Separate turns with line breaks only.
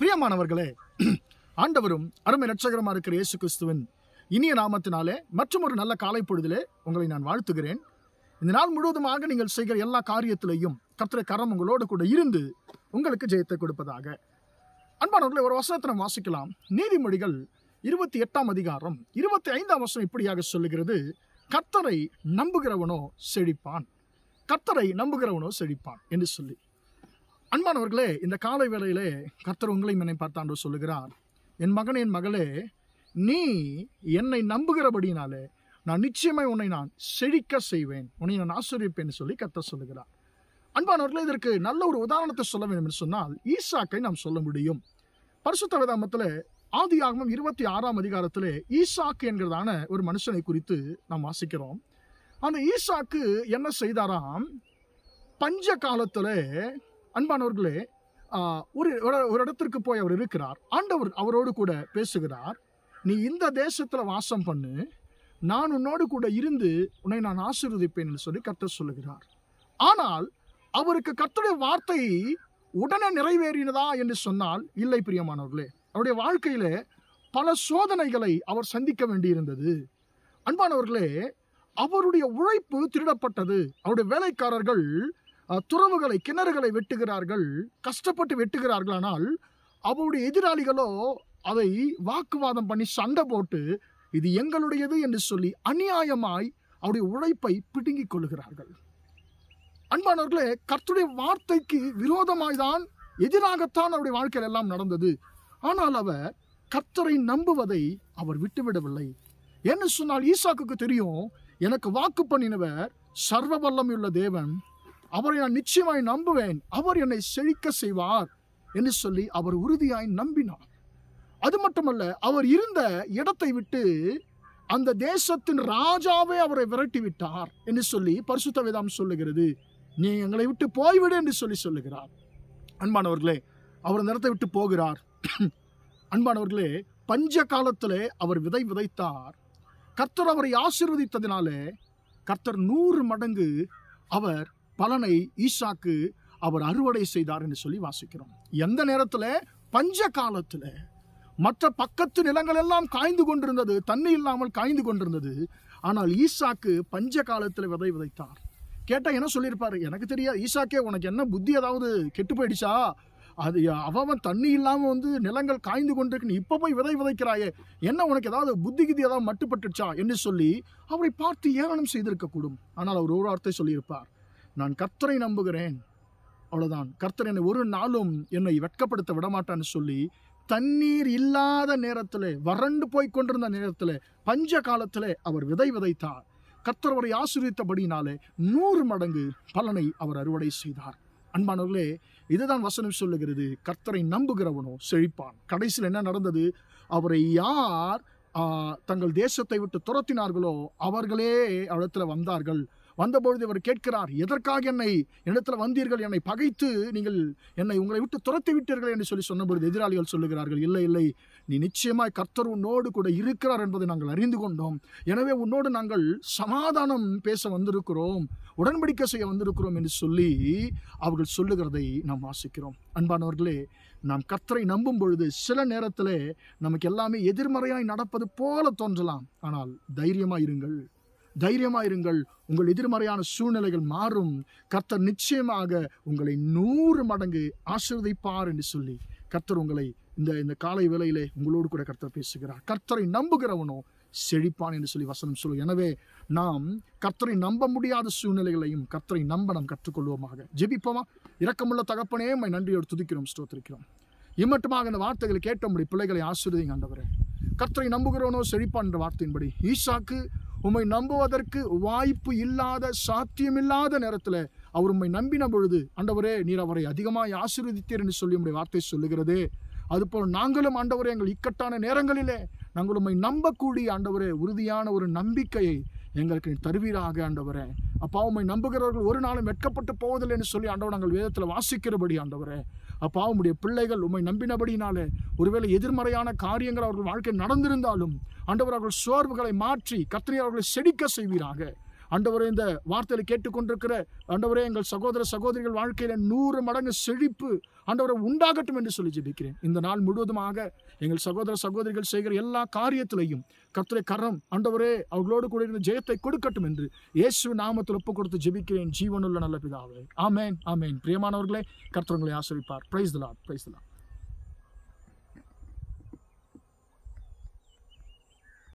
பிரியமானவர்களே, ஆண்டவரும் அருமை இரட்சகருமா இருக்கிற இயேசு கிறிஸ்துவின் இனிய நாமத்தினாலே மற்றும் ஒரு நல்ல காலை பொழுதிலே உங்களை நான் வாழ்த்துகிறேன். இந்த நாள் முழுவதுமாக நீங்கள் செய்கிற எல்லா காரியத்திலையும் கர்த்தருடைய கரம் உங்களோடு கூட இருந்து உங்களுக்கு ஜெயத்தை கொடுப்பதாக. அன்பானவர்களே, ஒரு வசனத்தை நாம் வாசிக்கலாம். நீதிமொழிகள் 28 அதிகாரம் 25 வசனம் இப்படியாக சொல்லுகிறது, கர்த்தரை நம்புகிறவனோ செழிப்பான், கர்த்தரை நம்புகிறவனோ செழிப்பான் என்று சொல்லி. அன்பானவர்களே, இந்த காலை வேளையிலே கர்த்தர் உங்களையும் என்னை பார்த்தாண்டு சொல்லுகிறார், என் மகனே, என் மகளே, நீ என்னை நம்புகிறபடினாலே நான் நிச்சயமாய் உன்னை நான் செழிக்க செய்வேன், உன்னை நான் ஆசீர்வதிப்பேன் சொல்லி கர்த்தர் சொல்லுகிறார். அன்பானவர்களே, இதற்கு நல்ல ஒரு உதாரணத்தை சொல்ல வேண்டும் என்று சொன்னால் ஈசாக்கை நாம் சொல்ல முடியும். பரிசுத்த வேதாகமத்திலே ஆதியாகமம் 26 அதிகாரத்திலே ஈசாக்கு என்கிறதான ஒரு மனுஷனை குறித்து நாம் வாசிக்கிறோம். அந்த ஈசாக்கு என்ன செய்தாராம்? பஞ்ச காலத்திலே அன்பானவர்களே, ஒரு இடத்திற்கு போய் அவர் இருக்கிறார். ஆண்டவர் அவரோடு கூட பேசுகிறார், நீ இந்த தேசத்துல வாசம் பண்ணு, நான் உன்னோடு கூட இருந்து உன்னை நான் ஆசீர்வதிப்பேன் என்று சொல்லி கர்த்தர் சொல்லுகிறார். ஆனால் அவருக்கு கர்த்தருடைய வார்த்தை உடனே நிறைவேறினதா என்று சொன்னால் இல்லை. பிரியமானவர்களே, அவருடைய வாழ்க்கையிலே பல சோதனைகளை அவர் சந்திக்க வேண்டியிருந்தது. அன்பானவர்களே, அவருடைய உழைப்பு திருடப்பட்டது. அவருடைய வேலைக்காரர்கள் துறவுகளை, கிணறுகளை வெட்டுகிறார்கள், கஷ்டப்பட்டு வெட்டுகிறார்கள். ஆனால் அவருடைய எதிராளிகளோ அதை வாக்குவாதம் பண்ணி சண்டை போட்டு இது எங்களுடையது என்று சொல்லி அநியாயமாய் அவருடைய உழைப்பை பிடுங்கிக் கொள்ளுகிறார்கள். அன்பானவர்களே, கர்த்தருடைய வார்த்தைக்கு விரோதமாய்தான், எதிராகத்தான் அவருடைய வாழ்க்கையில் எல்லாம் நடந்தது. ஆனால் அவர் கர்த்தரை நம்புவதை அவர் விட்டுவிடவில்லை. என்ன சொன்னால், ஈசாக்குக்கு தெரியும், எனக்கு வாக்கு பண்ணினவர் சர்வ வல்லமையுள்ள தேவன், அவரை நான் நிச்சயமாய் நம்புவேன், அவர் என்னை செழிக்க செய்வார் என்று சொல்லி அவர் உறுதியாய் நம்பினார். அது மட்டுமல்ல, அவர் இருந்த இடத்தை விட்டு அந்த தேசத்தின் ராஜாவே அவரை விரட்டி விட்டார் என்று சொல்லி பரிசுத்த வேதம் சொல்லுகிறது. நீ எங்களை விட்டு போய்விடு என்று சொல்லி சொல்லுகிறார். அன்பானவர்களே, அவர் அந்த இடத்தை விட்டு போகிறார். அன்பானவர்களே, பஞ்ச காலத்திலே அவர் விதை விதைத்தார். கர்த்தர் அவரை ஆசீர்வதித்ததினாலே கர்த்தர் 100 மடங்கு அவர் பலனை ஈசாக்கு அவர் அறுவடை செய்தார் என்று சொல்லி வாசிக்கிறோம். எந்த நேரத்தில்? பஞ்ச காலத்தில். மற்ற பக்கத்து நிலங்கள் எல்லாம் காய்ந்து கொண்டிருந்தது, தண்ணி இல்லாமல் காய்ந்து கொண்டிருந்தது. ஆனால் ஈசாக்கு பஞ்ச காலத்தில் விதை விதைத்தார். கேட்டால் என்ன சொல்லியிருப்பாரு? எனக்கு தெரியாது. ஈசாக்கே, உனக்கு என்ன புத்தி ஏதாவது கெட்டு போயிடுச்சா? அது அவன் தண்ணி இல்லாமல் நிலங்கள் காய்ந்து கொண்டிருக்கு, நீ இப்போ போய் விதை விதைக்கிறாயே, என்ன உனக்கு ஏதாவது புத்தி கிதி ஏதாவது மட்டுப்பட்டுச்சா என்று சொல்லி அவரை பார்த்து ஏளனம் செய்திருக்கக்கூடும். ஆனால் அவர் ஒரு வார்த்தை சொல்லியிருப்பார், நான் கர்த்தரை நம்புகிறேன், அவ்வளவுதான். கர்த்தர் என்னை ஒரு நாளும் என்னை வெட்கப்படுத்த விடமாட்டான்னு சொல்லி தண்ணீர் இல்லாத நேரத்தில், வறண்டு போய் கொண்டிருந்த நேரத்தில், பஞ்ச காலத்தில் அவர் விதை விதைத்தார். கர்த்தர் அவரை ஆசீர்வதித்தபடினாலே 100 மடங்கு பலனை அவர் அறுவடை செய்தார். அன்பானவர்களே, இதுதான் வசனம் சொல்லுகிறது, கர்த்தரை நம்புகிறவனோ செழிப்பான். கடைசியில் என்ன நடந்தது? அவரை யார் தங்கள் தேசத்தை விட்டு துரத்தினார்களோ அவர்களே இடத்துல வந்தார்கள். வந்தபொழுது அவர் கேட்கிறார், எதற்காக என்னிடத்துல வந்தீர்கள்? என்னை பகைத்து நீங்கள் உங்களை விட்டு துரத்தி விட்டீர்கள் என்று சொல்லி சொன்னபொழுது எதிராளிகள் சொல்லுகிறார்கள், இல்லை இல்லை, நீ நிச்சயமாய் கர்த்தர் உன்னோடு கூட இருக்கிறார் என்பதை நாங்கள் அறிந்து கொண்டோம். எனவே உன்னோடு நாங்கள் சமாதானம் பேச வந்திருக்கிறோம், உடன்படிக்கை செய்ய வந்திருக்கிறோம் என்று சொல்லி அவர்கள் சொல்லுகிறதை நாம் வாசிக்கிறோம். அன்பானவர்களே, நாம் கர்த்தரை நம்பும் பொழுது சில நேரத்தில் நமக்கு எல்லாமே எதிர்மறையாய் நடப்பது போல தோன்றலாம். ஆனால் தைரியமாயிருங்கள், தைரியமாயிருங்கள். உங்கள் எதிர்மறையான சூழ்நிலைகள் மாறும். கர்த்தர் நிச்சயமாக உங்களை 100 மடங்கு ஆசீர்வதிப்பார் என்று சொல்லி கர்த்தர் உங்களை இந்த காலை வேளையிலே உங்களோடு கூட கர்த்தர் பேசுகிறார். கர்த்தரை நம்புகிறவனோ செழிப்பான் என்று சொல்லி வசனம் சொல்லு. எனவே நாம் கர்த்தரை நம்ப முடியாத சூழ்நிலைகளையும் கர்த்தரை நம்ப நாம் கற்றுக்கொள்வோமாக. ஜெபிப்போமா? இரக்கமுள்ள தகப்பனே, உம்மை நன்றியோடு துதிக்கிறோம், ஸ்தோத்திரிக்கிறோம். இம்மட்டுமாக இந்த வார்த்தைகளை கேட்ட உம்முடைய பிள்ளைகளை ஆசீர்வதிங்க ஆண்டவரே. கர்த்தரை நம்புகிறவனோ செழிப்பான் என்ற வார்த்தையின்படி ஈசாக்கு உம்மை நம்புவதற்கு வாய்ப்பு இல்லாத, சாத்தியமில்லாத நேரத்தில் அவர் உம்மை நம்பின பொழுது ஆண்டவரே, நீர் அவரை அதிகமாக ஆசீர்வதித்தீர் என்று சொல்லி உம்முடைய வார்த்தை சொல்லுகிறதே. அதுபோல் நாங்களும் ஆண்டவரே, எங்கள் இக்கட்டான நேரங்களிலே நாங்கள் உம்மை நம்பக்கூடிய ஆண்டவரே உறுதியான ஒரு நம்பிக்கையை எங்களுக்கு தருவீராக ஆண்டவரே. அப்பா, உம்மை நம்புகிறவர்கள் ஒரு நாளும் வெட்கப்பட்டு போவதில்லை என்று சொல்லி ஆண்டவர் நாங்கள் வேதத்தில் வாசிக்கிறபடி ஆண்டவரே, அப்பா, உம்முடைய பிள்ளைகள் உம்மை நம்பினபடினாலே ஒருவேளை எதிர்மறையான காரியங்கள் அவர்கள் வாழ்க்கை நடந்திருந்தாலும் ஆண்டவர் அவர்கள் சோர்வுகளை மாற்றி கர்த்தரே அவர்களை செழிக்க செய்வீராக. ஆண்டவரே, இந்த வார்த்தையை கேட்டுக்கொண்டிருக்கிற ஆண்டவரே, எங்கள் சகோதர சகோதரிகள் வாழ்க்கையில 100 மடங்கு செழிப்பு ஆண்டவரை உண்டாகட்டும் என்று சொல்லி ஜெபிக்கிறேன். இந்த நாள் முழுவதுமாக எங்கள் சகோதர சகோதரிகள் செய்கிற எல்லா காரியத்திலையும் கர்த்தருடைய கரம் ஆண்டவரே அவர்களோடு கூட இருந்த ஜெயத்தை கொடுக்கட்டும் என்று இயேசு நாமத்தில் ஒப்பு கொடுத்து ஜெபிக்கிறேன் ஜீவனுள்ள நல்ல பிதாவே. ஆமென், ஆமென். பிரியமானவர்களே, கர்த்தர் உங்களை ஆசீர்வதிப்பார். Praise the Lord, praise the Lord.